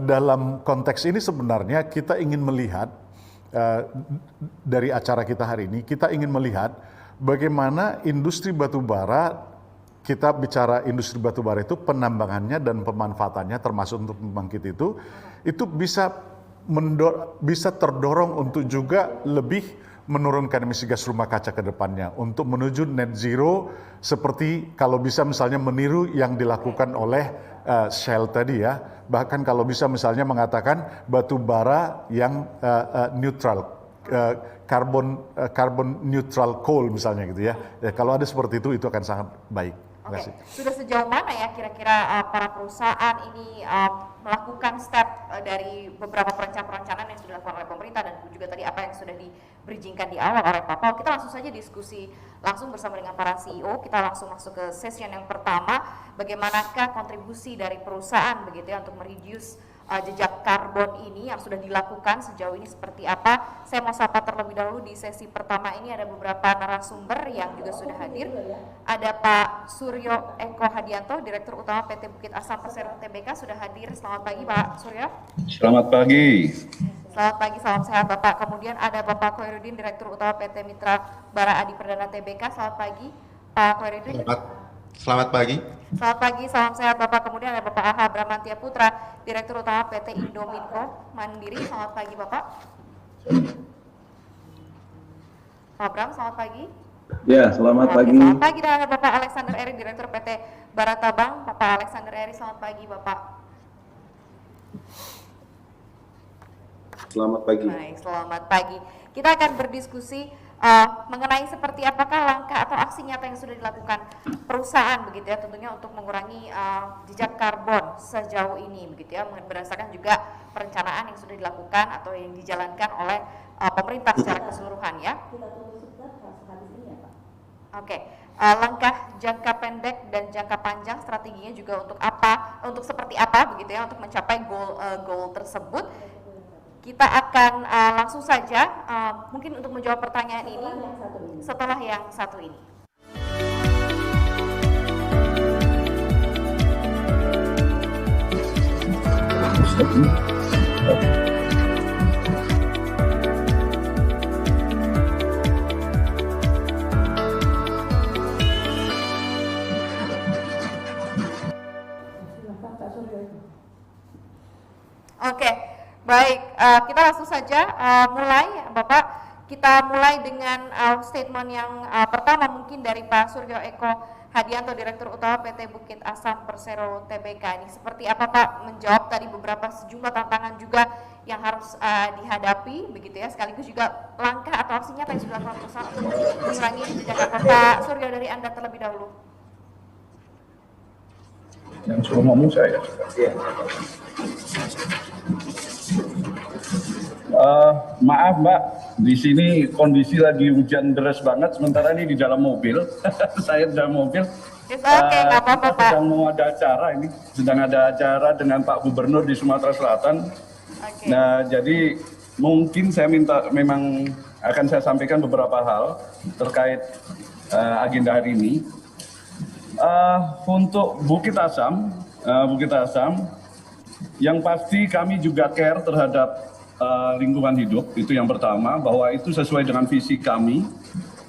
dalam konteks ini sebenarnya kita ingin melihat dari acara kita hari ini, kita ingin melihat bagaimana industri batubara, kita bicara industri batubara itu penambangannya dan pemanfaatannya termasuk untuk pembangkit itu bisa terdorong untuk juga lebih menurunkan emisi gas rumah kaca ke depannya untuk menuju net zero, seperti kalau bisa misalnya meniru yang dilakukan oleh Shell tadi ya, bahkan kalau bisa misalnya mengatakan batu bara yang neutral, carbon neutral coal misalnya gitu ya. Kalau ada seperti itu akan sangat baik. Oke. Sudah sejauh mana ya kira-kira para perusahaan ini melakukan step dari beberapa perencanaan yang sudah dilakukan oleh pemerintah dan juga tadi apa yang sudah di-bridgingkan di awal oleh Pak Paul. Kita langsung saja diskusi langsung bersama dengan para CEO. Kita langsung masuk ke session yang pertama, bagaimanakah kontribusi dari perusahaan begitu ya untuk mereduce jejak karbon ini yang sudah dilakukan sejauh ini seperti apa. Saya mau sapa terlebih dahulu di sesi pertama ini ada beberapa narasumber yang juga sudah hadir. Ada Pak Suryo Eko Hadianto, Direktur Utama PT Bukit Asam Persero Tbk sudah hadir. Selamat pagi Pak Suryo. Selamat pagi. Selamat pagi, salam sehat Bapak. Kemudian ada Bapak Khairuddin, Direktur Utama PT Mitra Bara Adi Perdana Tbk. Selamat pagi Pak Khairuddin. Selamat pagi. Selamat pagi, salam sehat Bapak. Kemudian ada Bapak Aha Bramantia Putra, Direktur Utama PT Indominco Mandiri. Selamat pagi Bapak. Pak Bram, selamat pagi. Ya, selamat pagi. Selamat pagi, dan ada Bapak Alexander Eri, Direktur PT Baratabang. Bapak Alexander Eri, selamat pagi Bapak. Selamat pagi. Baik, selamat pagi. Kita akan berdiskusi mengenai seperti apakah langkah atau aksi nyata yang sudah dilakukan perusahaan begitu ya, tentunya untuk mengurangi jejak karbon sejauh ini begitu ya, berdasarkan juga perencanaan yang sudah dilakukan atau yang dijalankan oleh pemerintah secara keseluruhan ya. Oke, langkah jangka pendek dan jangka panjang strateginya juga untuk apa, untuk seperti apa begitu ya, untuk mencapai goal tersebut. Kita akan langsung saja mungkin untuk menjawab pertanyaan ini setelah yang satu ini. Oke. Baik, kita langsung saja mulai, Bapak. Kita mulai dengan statement yang pertama mungkin dari Pak Suryo Eko Hadianto, Direktur Utama PT Bukit Asam Persero Tbk. Ini seperti apa Pak menjawab tadi beberapa sejumlah tantangan juga yang harus dihadapi begitu ya, sekaligus juga langkah atau aksinya yang sudah dilakukan perusahaan untuk mengurangi jejak karbon. Pak Suryo, dari Anda terlebih dahulu. Yang suruh ngomong saya. Maaf Mbak, di sini kondisi lagi hujan deras banget, sementara ini di dalam mobil. Saya di dalam mobil. Nggak apa-apa Pak. Sedang ada acara dengan Pak Gubernur di Sumatera Selatan. Nah, jadi mungkin saya memang akan saya sampaikan beberapa hal terkait agenda hari ini. Untuk Bukit Asam, yang pasti kami juga care terhadap lingkungan hidup, itu yang pertama, bahwa itu sesuai dengan visi kami,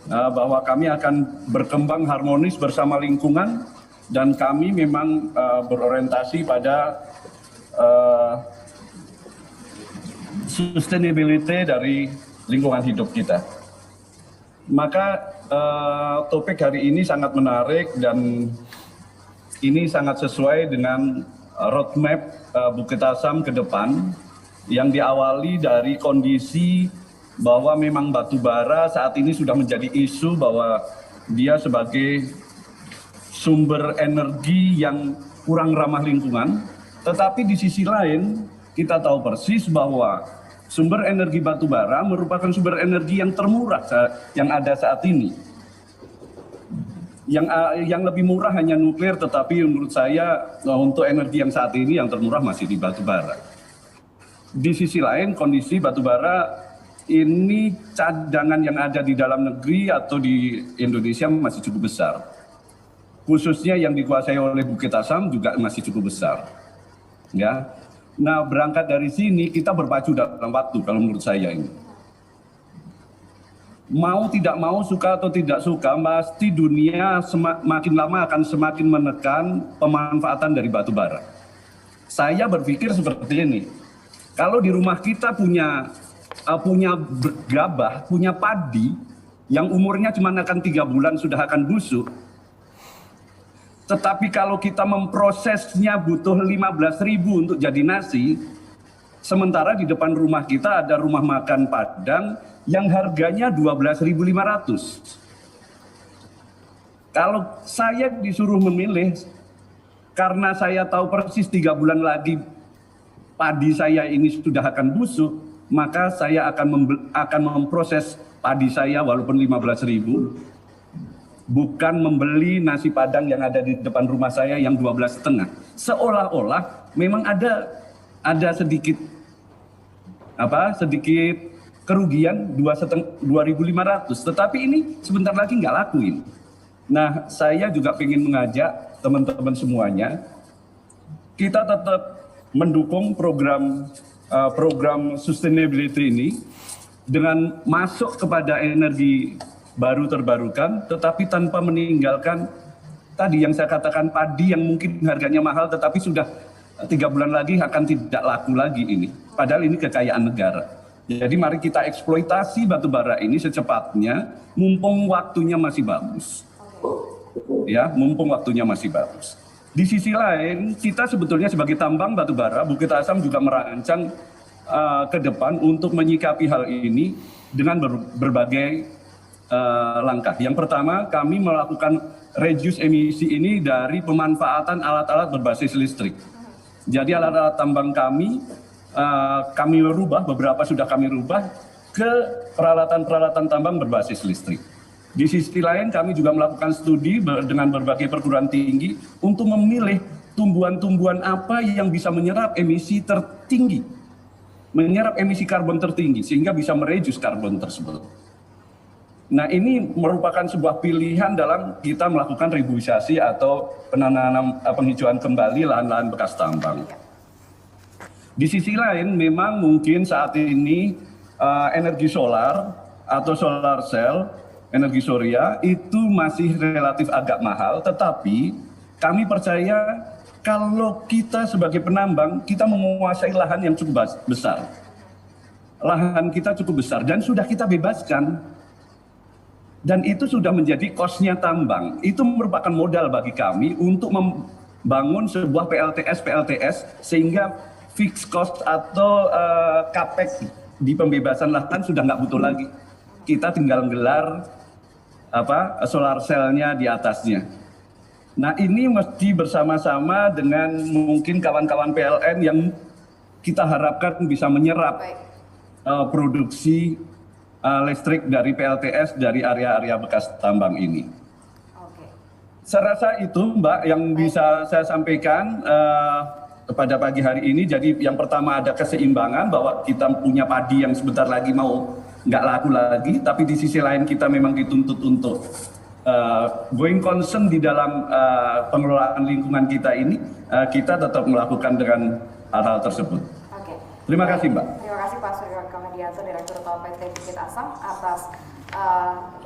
bahwa kami akan berkembang harmonis bersama lingkungan, dan kami memang berorientasi pada sustainability dari lingkungan hidup kita. Maka topik hari ini sangat menarik dan ini sangat sesuai dengan roadmap Bukit Asam ke depan, yang diawali dari kondisi bahwa memang batu bara saat ini sudah menjadi isu bahwa dia sebagai sumber energi yang kurang ramah lingkungan, tetapi di sisi lain kita tahu persis bahwa sumber energi batu bara merupakan sumber energi yang termurah yang ada saat ini. Yang lebih murah hanya nuklir, tetapi menurut saya untuk energi yang saat ini yang termurah masih di batu bara. Di sisi lain, kondisi batubara ini cadangan yang ada di dalam negeri atau di Indonesia masih cukup besar. Khususnya yang dikuasai oleh Bukit Asam juga masih cukup besar. Ya, Nah, berangkat dari sini kita berpacu dalam waktu kalau menurut saya ini. Mau tidak mau, suka atau tidak suka, pasti dunia makin lama akan semakin menekan pemanfaatan dari batu bara. Saya berpikir seperti ini, kalau di rumah kita punya gabah, punya padi, yang umurnya cuma akan 3 bulan sudah akan busuk, tetapi kalau kita memprosesnya butuh 15.000 untuk jadi nasi, sementara di depan rumah kita ada rumah makan Padang yang harganya 12.500. Kalau saya disuruh memilih, karena saya tahu persis 3 bulan lagi padi saya ini sudah akan busuk, maka saya akan memproses padi saya walaupun 15.000, bukan membeli nasi Padang yang ada di depan rumah saya yang 12,5. Seolah-olah memang ada sedikit kerugian 2.500, tetapi ini sebentar lagi nggak lakuin. Nah, saya juga ingin mengajak teman-teman semuanya, kita tetap mendukung program sustainability ini dengan masuk kepada energi baru terbarukan, tetapi tanpa meninggalkan tadi yang saya katakan padi yang mungkin harganya mahal, tetapi sudah 3 bulan lagi akan tidak laku lagi ini. Padahal ini kekayaan negara. Jadi mari kita eksploitasi batu bara ini secepatnya, mumpung waktunya masih bagus. Ya, mumpung waktunya masih bagus. Di sisi lain, kita sebetulnya sebagai tambang batu bara, Bukit Asam juga merancang ke depan untuk menyikapi hal ini dengan berbagai langkah. Yang pertama, kami melakukan reduce emisi ini dari pemanfaatan alat-alat berbasis listrik. Jadi alat-alat tambang kami rubah, beberapa sudah kami rubah ke peralatan-peralatan tambang berbasis listrik. Di sisi lain, kami juga melakukan studi dengan berbagai perguruan tinggi untuk memilih tumbuhan-tumbuhan apa yang bisa menyerap emisi tertinggi, menyerap emisi karbon tertinggi, sehingga bisa mereduce karbon tersebut. Nah, ini merupakan sebuah pilihan dalam kita melakukan reboisasi atau penanaman penghijauan kembali lahan-lahan bekas tambang. Di sisi lain, memang mungkin saat ini energi solar atau solar cell, energi surya itu masih relatif agak mahal, tetapi kami percaya kalau kita sebagai penambang, kita menguasai lahan yang cukup besar. Lahan kita cukup besar dan sudah kita bebaskan. Dan itu sudah menjadi cost-nya tambang. Itu merupakan modal bagi kami untuk membangun sebuah PLTS sehingga fixed cost atau capex di pembebasan lahan sudah nggak butuh lagi. Kita tinggal gelar solar cell-nya di atasnya. Nah, ini mesti bersama-sama dengan mungkin kawan-kawan PLN yang kita harapkan bisa menyerap produksi listrik dari PLTS dari area-area bekas tambang ini. Saya rasa itu, Mbak, yang bisa saya sampaikan pada pagi hari ini. Jadi yang pertama ada keseimbangan bahwa kita punya padi yang sebentar lagi mau nggak laku lagi, tapi di sisi lain kita memang dituntut untuk going concern di dalam pengelolaan lingkungan kita ini, kita tetap melakukan dengan hal-hal tersebut. Terima kasih, Mbak. Terima kasih Pak Suryo Kamadianto, Direktur Utama PT Bukit Asam, atas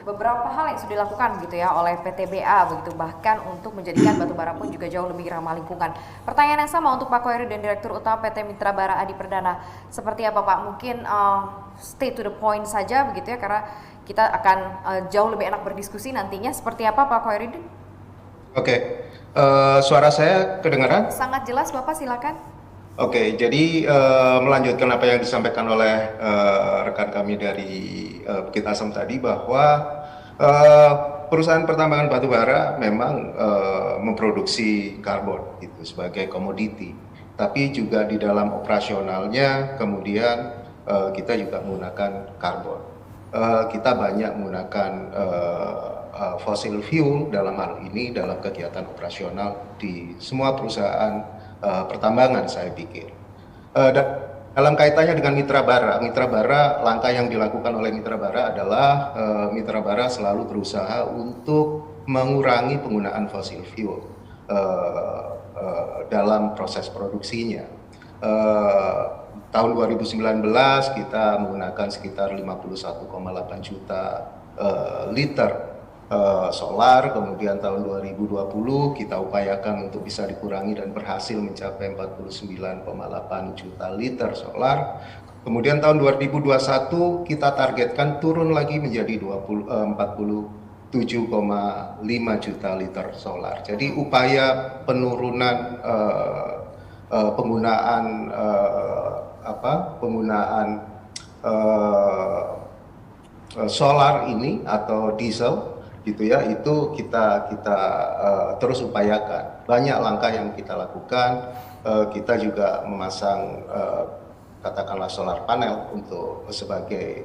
beberapa hal yang sudah dilakukan gitu ya oleh PTBA begitu, bahkan untuk menjadikan batu bara pun juga jauh lebih ramah lingkungan. Pertanyaan yang sama untuk Pak Koiri dan Direktur Utama PT Mitra Bara Adi Perdana, seperti apa Pak? Mungkin stay to the point saja begitu ya, karena kita akan jauh lebih enak berdiskusi nantinya. Seperti apa Pak Koiri? Oke, suara saya kedengaran? Sangat jelas Bapak, silakan. Oke, jadi melanjutkan apa yang disampaikan oleh rekan kami dari Bukit Asam tadi, bahwa perusahaan pertambangan batubara memang memproduksi karbon itu sebagai komoditi, tapi juga di dalam operasionalnya kemudian kita juga menggunakan karbon. Kita banyak menggunakan fossil fuel dalam hal ini dalam kegiatan operasional di semua perusahaan pertambangan, saya pikir. Dalam kaitannya dengan Mitra Bara, langkah yang dilakukan oleh Mitra Bara adalah Mitra Bara selalu berusaha untuk mengurangi penggunaan fossil fuel dalam proses produksinya. eh, tahun 2019 kita menggunakan sekitar 51,8 juta liter solar, kemudian tahun 2020 kita upayakan untuk bisa dikurangi dan berhasil mencapai 49,8 juta liter solar. Kemudian tahun 2021 kita targetkan turun lagi menjadi 47,5 juta liter solar. Jadi upaya penurunan penggunaan solar ini atau diesel gitu ya, itu kita terus upayakan. Banyak langkah yang kita lakukan. Kita juga memasang katakanlah solar panel untuk sebagai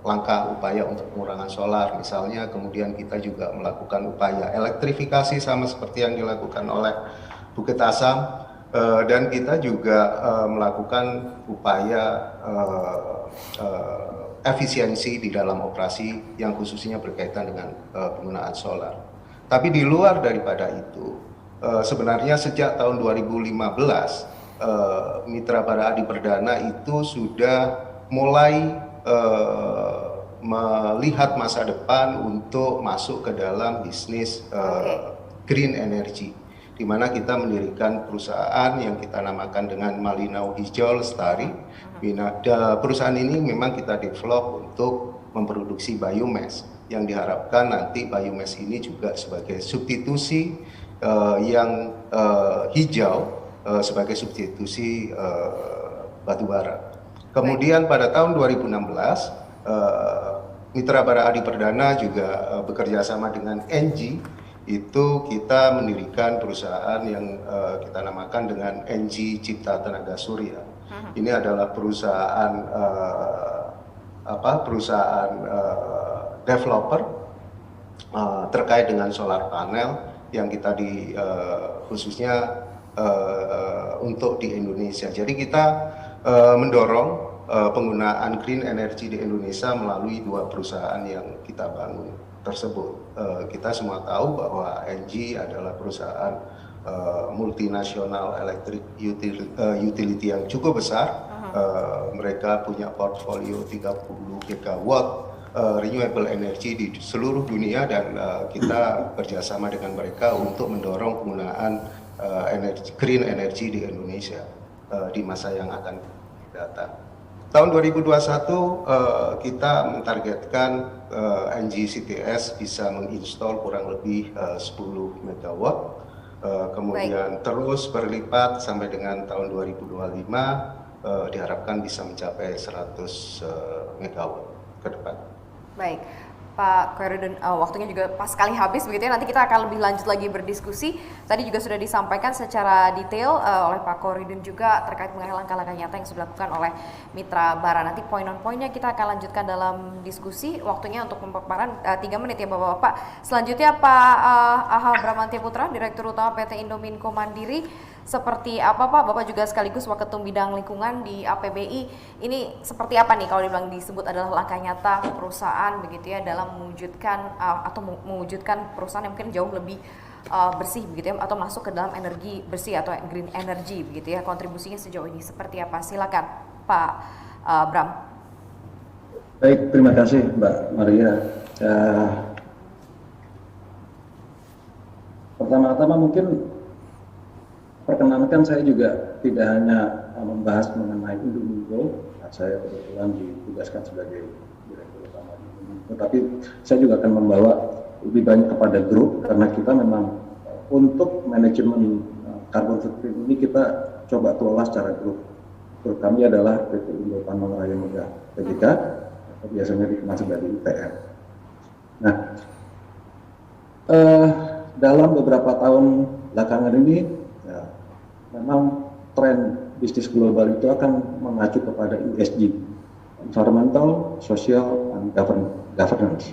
langkah upaya untuk pengurangan solar misalnya. Kemudian kita juga melakukan upaya elektrifikasi sama seperti yang dilakukan oleh Bukit Asam, dan kita juga melakukan upaya efisiensi di dalam operasi yang khususnya berkaitan dengan penggunaan solar. Tapi di luar daripada itu, sebenarnya sejak tahun 2015 Mitra Bara Adi Perdana itu sudah mulai melihat masa depan untuk masuk ke dalam bisnis green energy, di mana kita mendirikan perusahaan yang kita namakan dengan Malinau Hijau Lestari. Perusahaan ini memang kita develop untuk memproduksi biomass, yang diharapkan nanti biomass ini juga sebagai substitusi yang hijau, sebagai substitusi batu bara. Kemudian pada tahun 2016 Mitra Bara Adi Perdana juga bekerja sama dengan ENGIE. Itu kita mendirikan perusahaan yang kita namakan dengan ENGIE Cipta Tenaga Surya. Ini adalah perusahaan developer terkait dengan solar panel yang kita khususnya untuk di Indonesia. Jadi kita mendorong penggunaan green energy di Indonesia melalui dua perusahaan yang kita bangun tersebut. Kita semua tahu bahwa ENGIE adalah perusahaan multinasional elektrik utility yang cukup besar. Mereka punya portfolio 30 gigawatt renewable energy di seluruh dunia, dan kita kerjasama dengan mereka untuk mendorong penggunaan green energy di Indonesia di masa yang akan datang. Tahun 2021 kita mentargetkan ENGIE CTS bisa menginstall kurang lebih 10 megawatt, kemudian terus berlipat sampai dengan tahun 2025 diharapkan bisa mencapai 100 megawatt ke depan. Baik, Pak Khairuddin, waktunya juga pas sekali habis begitu ya. Nanti kita akan lebih lanjut lagi berdiskusi. Tadi juga sudah disampaikan secara detail oleh Pak Khairuddin juga terkait mengenai langkah-langkah nyata yang sudah dilakukan oleh Mitra Bara. Nanti poin-poinnya kita akan lanjutkan dalam diskusi. Waktunya untuk pemaparan 3 menit ya Bapak-Bapak. Selanjutnya Pak Aha Bramantya Putra, Direktur Utama PT Indominco Mandiri. Seperti apa Pak? Bapak juga sekaligus Waketum Bidang Lingkungan di APBI. Ini seperti apa nih kalau dibilang disebut adalah langkah nyata perusahaan begitu ya dalam mewujudkan mewujudkan perusahaan yang mungkin jauh lebih bersih begitu ya, atau masuk ke dalam energi bersih atau green energy begitu ya. Kontribusinya sejauh ini seperti apa? Silakan Pak Bram. Baik, terima kasih Mbak Maria. Pertama-tama mungkin perkenankan saya juga tidak hanya membahas mengenai Indominco. Saya kebetulan ditugaskan sebagai Direktur Utama di Indominco, tapi saya juga akan membawa lebih banyak kepada grup, karena kita memang untuk manajemen carbon footprint ini kita coba kelola secara grup. Grup kami adalah PT Indo Tanah Raya Muda PJK, atau biasanya dikenal sebagai ITM. Nah, dalam beberapa tahun belakangan ini memang tren bisnis global itu akan mengacu kepada ESG, environmental, social, and governance.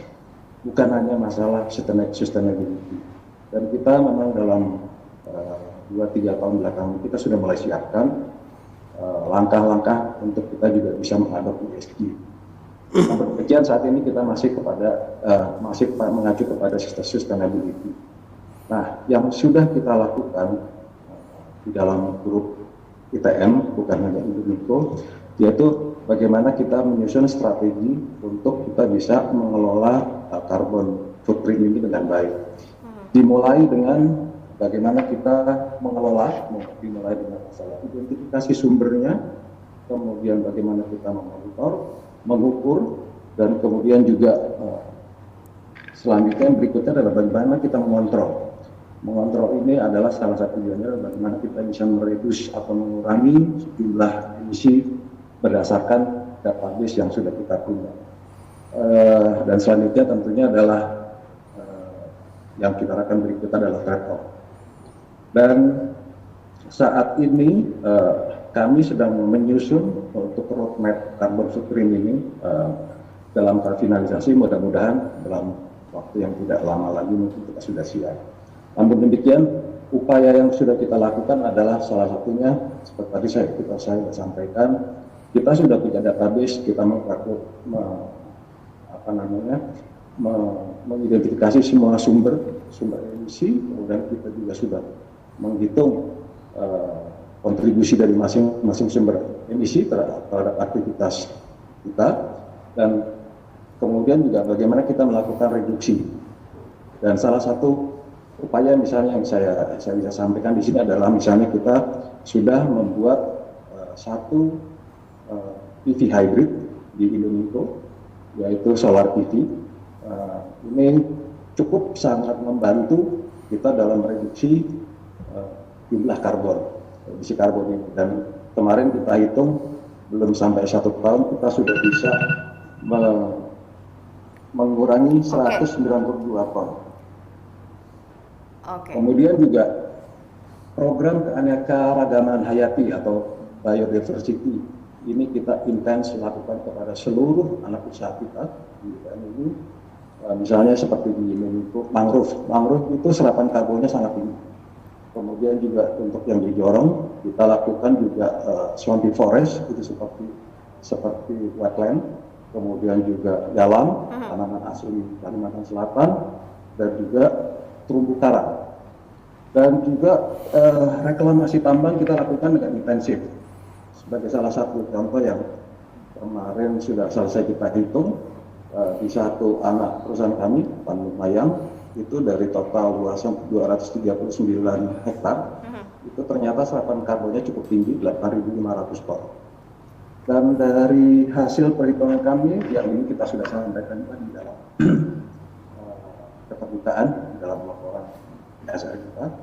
Bukan hanya masalah sustainability. Dan kita memang dalam 2-3 tahun belakangan kita sudah mulai siapkan langkah-langkah untuk kita juga bisa mengadopsi ESG. Sampai demikian saat ini kita masih mengacu kepada sustainability. Nah, yang sudah kita lakukan di dalam grup ITM, bukan hanya Indoneco, yaitu bagaimana kita menyusun strategi untuk kita bisa mengelola carbon footprint ini dengan baik. Dimulai dengan bagaimana kita mengelola, dimulai dengan masalah identifikasi sumbernya, kemudian bagaimana kita memonitor, mengukur, dan kemudian juga selanjutnya yang berikutnya adalah bagaimana kita mengontrol. Mengontrol ini adalah salah satu tujuannya bagaimana kita bisa mereduce atau mengurangi jumlah emisi berdasarkan database yang sudah kita punya. Dan selanjutnya tentunya adalah yang kita akan berikutnya adalah trade-off. Dan saat ini kami sedang menyusun untuk roadmap carbon footprint ini dalam tahap finalisasi, mudah-mudahan dalam waktu yang tidak lama lagi mungkin kita sudah siap. Namun demikian, upaya yang sudah kita lakukan adalah salah satunya seperti tadi saya sudah sampaikan, kita sudah punya database, kita mengidentifikasi semua sumber emisi, kemudian kita juga sudah menghitung kontribusi dari masing-masing sumber emisi terhadap aktivitas kita, dan kemudian juga bagaimana kita melakukan reduksi. Dan salah satu upaya misalnya yang saya bisa sampaikan di sini adalah misalnya kita sudah membuat satu PV hybrid di Indoneco, yaitu solar PV. Ini cukup sangat membantu kita dalam mereduksi jumlah emisi karbon ini. Dan kemarin kita hitung belum sampai 1 tahun kita sudah bisa mengurangi 192 ton. Kemudian juga program keanekaragaman hayati atau biodiversity ini kita intens lakukan kepada seluruh anak usaha kita di UPM ini. Misalnya seperti di Indonesia, mangrove itu serapan karbonnya sangat tinggi. Kemudian juga untuk yang di Jorong kita lakukan juga swampy forest, itu seperti wetland. Kemudian juga Galam, tanaman asli Kalimantan Selatan, dan juga terumbu karang. Dan juga reklamasi tambang kita lakukan dengan intensif. Sebagai salah satu contoh yang kemarin sudah selesai kita hitung, di satu anak perusahaan kami, Pandu Mayang, itu dari total luasan 239 hektar, itu ternyata serapan karbonnya cukup tinggi, 8.500 ton. Dan dari hasil perhitungan kami, yang ini kita sudah sampaikan di dalam keterbukaan, dalam laporan dasar kita,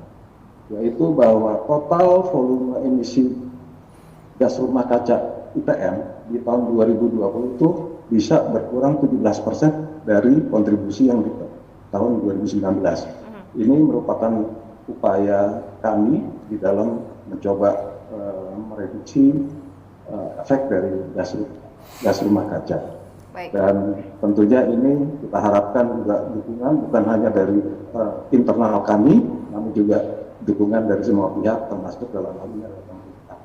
yaitu bahwa total volume emisi gas rumah kaca IPM di tahun 2020 itu bisa berkurang 17% dari kontribusi yang di tahun 2019. Ini merupakan upaya kami di dalam mencoba mereduksi efek dari gas rumah kaca. Baik. Dan tentunya ini kita harapkan juga dukungan bukan hanya dari internal kami, namun juga dukungan dari semua pihak, termasuk dalam hal ini adalah pemerintah.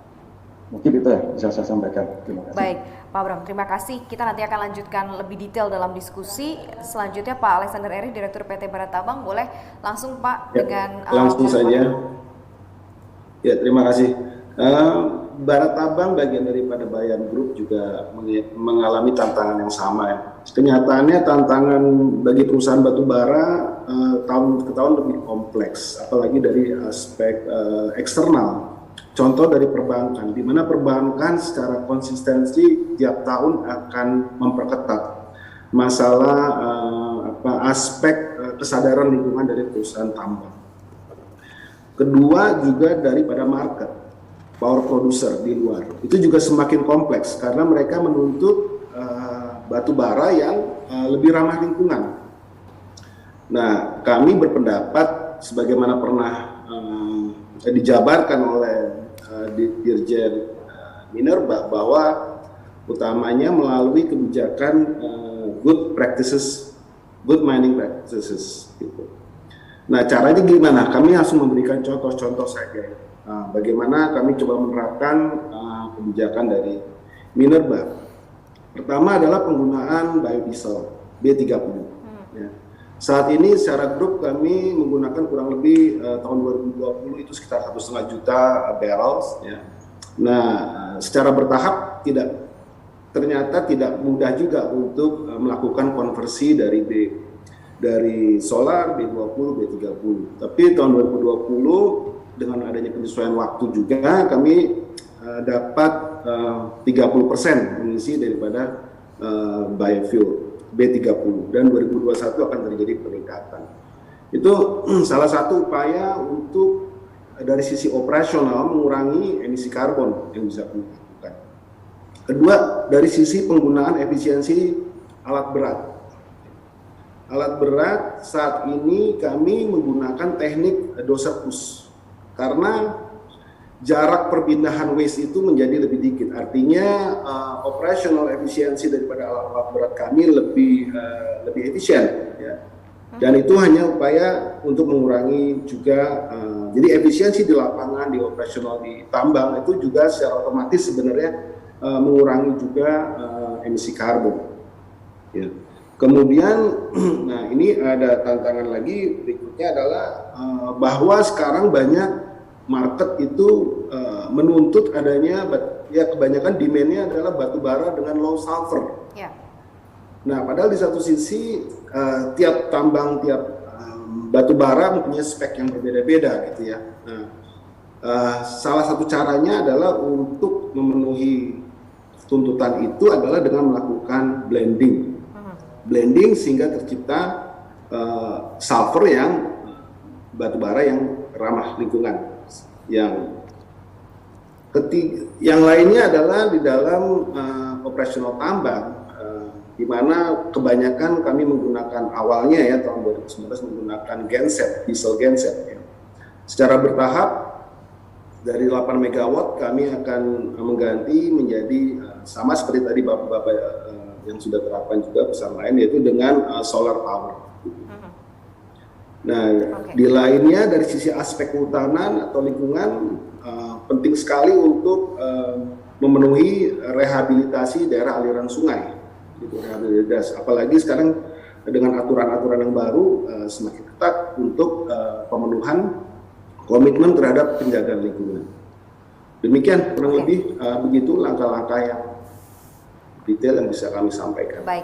Mungkin itu ya bisa saya sampaikan. Terima kasih. Baik, Pak Abram, terima kasih. Kita nanti akan lanjutkan lebih detail dalam diskusi. Selanjutnya Pak Alexander Eri, Direktur PT Baratabang, boleh langsung Pak dengan langsung saja. Ya, terima kasih. Baratabang bagian daripada Bayan Group juga mengalami tantangan yang sama ya. Kenyataannya tantangan bagi perusahaan batubara tahun ke tahun lebih kompleks, apalagi dari aspek eksternal. Contoh dari perbankan, di mana perbankan secara konsistensi tiap tahun akan memperketat masalah aspek kesadaran lingkungan dari perusahaan tambang. Kedua juga daripada market, power producer di luar, itu juga semakin kompleks karena mereka menuntut batu bara yang lebih ramah lingkungan. Nah, kami berpendapat sebagaimana pernah dijabarkan oleh Dirjen Minerba bahwa utamanya melalui kebijakan good practices, good mining practices gitu. Nah, caranya gimana? Kami langsung memberikan contoh-contoh saja. Nah, bagaimana kami coba menerapkan kebijakan dari Minerba. Pertama adalah penggunaan biodiesel B30. Ya. Saat ini secara grup kami menggunakan kurang lebih tahun 2020 itu sekitar 1,5 juta barrels ya, Nah, secara bertahap ternyata tidak mudah juga untuk melakukan konversi dari solar B20, B30. Tapi tahun 2020 dengan adanya penyesuaian waktu juga kami dapat 30% mengisi daripada biofuel B30 dan 2021 akan terjadi peningkatan. Itu salah satu upaya untuk dari sisi operasional mengurangi emisi karbon yang bisa kami lakukan. Kedua, dari sisi penggunaan efisiensi alat berat. Alat berat saat ini kami menggunakan teknik doser push karena jarak perpindahan waste itu menjadi lebih dikit. Artinya operational efisiensi daripada alat berat kami lebih efisien. Ya. Dan itu hanya upaya untuk mengurangi juga, jadi efisiensi di lapangan, di operasional, di tambang itu juga secara otomatis sebenarnya mengurangi juga emisi karbon. Ya. Kemudian, nah ini ada tantangan lagi berikutnya adalah bahwa sekarang banyak market itu menuntut adanya, ya kebanyakan demand-nya adalah batu bara dengan low sulfur. Ya. Nah, padahal di satu sisi tiap tambang, tiap batu bara mempunyai spek yang berbeda-beda gitu ya. Nah, salah satu caranya adalah untuk memenuhi tuntutan itu adalah dengan melakukan blending. Blending sehingga tercipta sulfur yang batu bara yang ramah lingkungan. Yang lainnya adalah di dalam operasional tambang, di mana kebanyakan kami menggunakan awalnya ya tahun 2019 menggunakan genset, diesel genset. Ya. Secara bertahap dari 8 megawatt kami akan mengganti menjadi sama seperti tadi bapak-bapak yang sudah terapkan juga pesan lain, yaitu dengan solar power. Nah, di lainnya dari sisi aspek kehutanan atau lingkungan penting sekali untuk memenuhi rehabilitasi daerah aliran sungai. Gitu, rehabilitasi. Apalagi sekarang dengan aturan-aturan yang baru semakin ketat untuk pemenuhan komitmen terhadap penjagaan lingkungan. Demikian kurang lebih begitu langkah-langkah yang detail yang bisa kami sampaikan. Baik.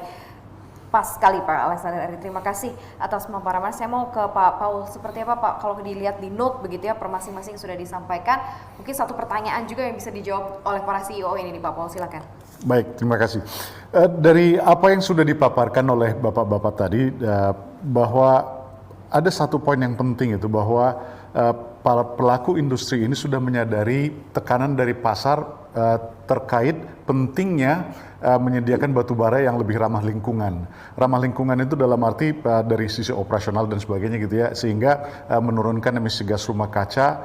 Pas sekali Pak Alexander Eri, terima kasih atas pemaparan. Saya mau ke Pak Paul, seperti apa Pak kalau dilihat di note begitu ya per masing-masing sudah disampaikan, mungkin satu pertanyaan juga yang bisa dijawab oleh para CEO ini nih Pak Paul, silakan. Baik, terima kasih. Dari apa yang sudah dipaparkan oleh bapak-bapak tadi, bahwa ada satu poin yang penting itu bahwa para pelaku industri ini sudah menyadari tekanan dari pasar terkait pentingnya menyediakan batu bara yang lebih ramah lingkungan. Ramah lingkungan itu dalam arti dari sisi operasional dan sebagainya gitu ya, sehingga menurunkan emisi gas rumah kaca.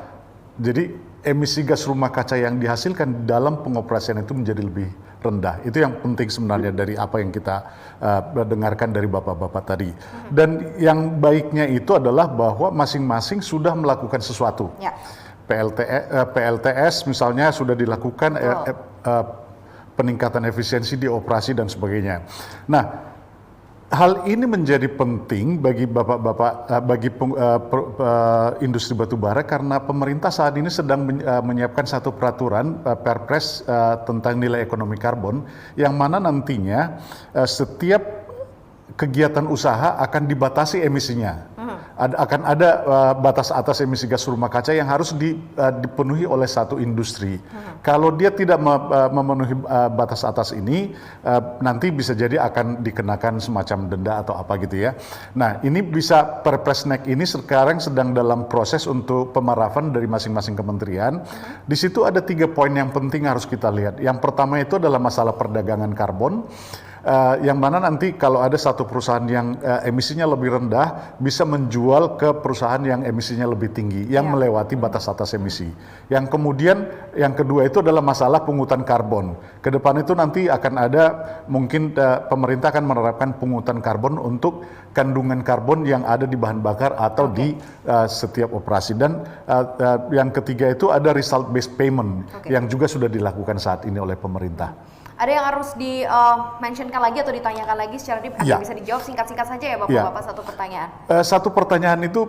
Jadi emisi gas rumah kaca yang dihasilkan dalam pengoperasian itu menjadi lebih rendah. Itu yang penting sebenarnya dari apa yang kita dengarkan dari bapak-bapak tadi. Dan yang baiknya itu adalah bahwa masing-masing sudah melakukan sesuatu. Ya. PLTS misalnya sudah dilakukan peningkatan efisiensi di operasi dan sebagainya. Nah, hal ini menjadi penting bagi bapak-bapak, bagi industri batubara karena pemerintah saat ini sedang menyiapkan satu peraturan Perpres tentang nilai ekonomi karbon yang mana nantinya setiap kegiatan usaha akan dibatasi emisinya. Akan ada batas atas emisi gas rumah kaca yang harus dipenuhi oleh satu industri. Kalau dia tidak memenuhi batas atas ini, nanti bisa jadi akan dikenakan semacam denda atau apa gitu ya. Nah, ini bisa Perpresnek ini sekarang sedang dalam proses untuk pemarahan dari masing-masing kementerian. Di situ ada 3 poin yang penting harus kita lihat. Yang pertama itu adalah masalah perdagangan karbon. Yang mana nanti kalau ada satu perusahaan yang emisinya lebih rendah bisa menjual ke perusahaan yang emisinya lebih tinggi yang melewati batas atas emisi. Yang kemudian yang kedua itu adalah masalah pungutan karbon. Ke depan itu nanti akan ada mungkin pemerintah akan menerapkan pungutan karbon untuk kandungan karbon yang ada di bahan bakar atau di setiap operasi. Dan yang ketiga itu ada result based payment yang juga sudah dilakukan saat ini oleh pemerintah. Ada yang harus di-mentionkan lagi atau ditanyakan lagi secara deep agar bisa dijawab singkat-singkat saja ya Bapak-Bapak satu pertanyaan. Satu pertanyaan itu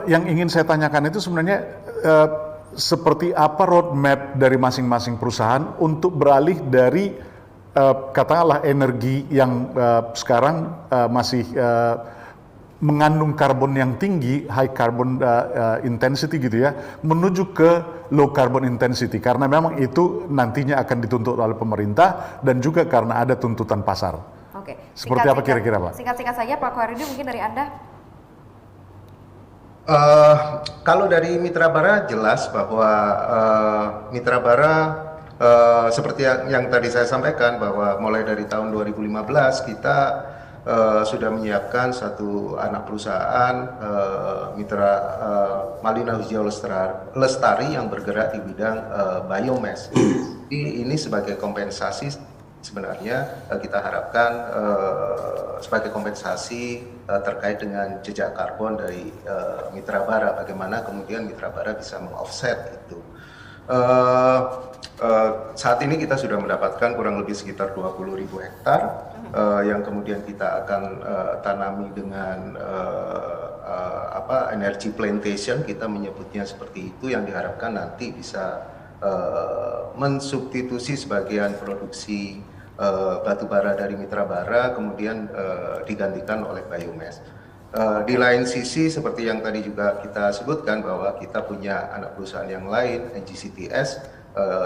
yang ingin saya tanyakan itu sebenarnya seperti apa roadmap dari masing-masing perusahaan untuk beralih dari katakanlah energi yang sekarang masih mengandung karbon yang tinggi, high carbon intensity gitu ya, menuju ke low carbon intensity, karena memang itu nantinya akan dituntut oleh pemerintah dan juga karena ada tuntutan pasar. Oke. Seperti apa kira-kira, Pak? Singkat-singkat saja Pak Koirudi, mungkin dari Anda. Kalau dari Mitra Bara jelas bahwa Mitra Bara seperti yang tadi saya sampaikan bahwa mulai dari tahun 2015 kita sudah menyiapkan satu anak perusahaan Mitra Malina Hijau Lestari yang bergerak di bidang biomass. Jadi ini sebagai kompensasi sebenarnya kita harapkan sebagai kompensasi terkait dengan jejak karbon dari Mitra Bara, bagaimana kemudian Mitra Bara bisa meng-offset itu. Saat ini kita sudah mendapatkan kurang lebih sekitar 20.000 hektar yang kemudian kita akan tanami dengan energy plantation, kita menyebutnya seperti itu, yang diharapkan nanti bisa mensubstitusi sebagian produksi batu bara dari Mitra Bara, kemudian digantikan oleh biomass. Di lain sisi seperti yang tadi juga kita sebutkan bahwa kita punya anak perusahaan yang lain, NGCTS,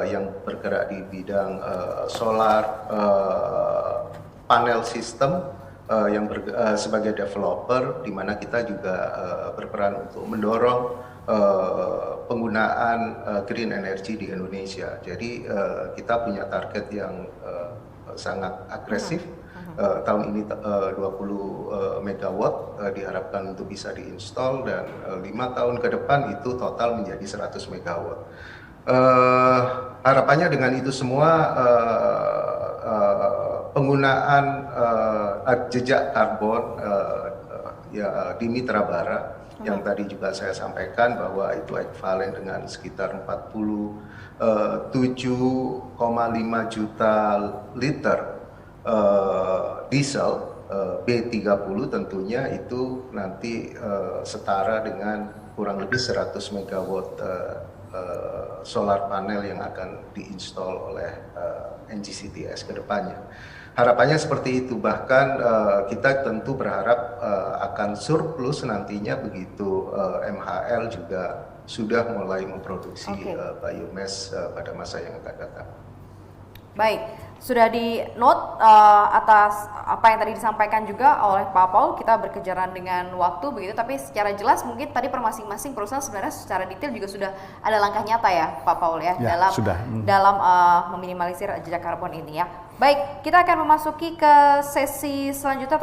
yang bergerak di bidang solar panel system, yang sebagai developer, di mana kita juga berperan untuk mendorong penggunaan green energy di Indonesia. Jadi kita punya target yang sangat agresif. Tahun ini 20 megawatt diharapkan untuk bisa diinstal, dan 5 tahun ke depan itu total menjadi 100 megawatt. Harapannya dengan itu semua penggunaan jejak karbon di Mitra Bara yang tadi juga saya sampaikan bahwa itu ekivalen dengan sekitar 47,5 juta liter diesel B30, tentunya itu nanti setara dengan kurang lebih 100 megawatt solar panel yang akan diinstal oleh NGCTS ke depannya. Harapannya seperti itu, bahkan kita tentu berharap akan surplus nantinya begitu MHL juga sudah mulai memproduksi biomass pada masa yang akan datang. Baik, sudah di note atas apa yang tadi disampaikan juga oleh Pak Paul. Kita berkejaran dengan waktu begitu, tapi secara jelas mungkin tadi per masing-masing perusahaan sebenarnya secara detail juga sudah ada langkah nyata ya Pak Paul ya, dalam meminimalisir jejak karbon ini ya. Baik, kita akan memasuki ke sesi selanjutnya.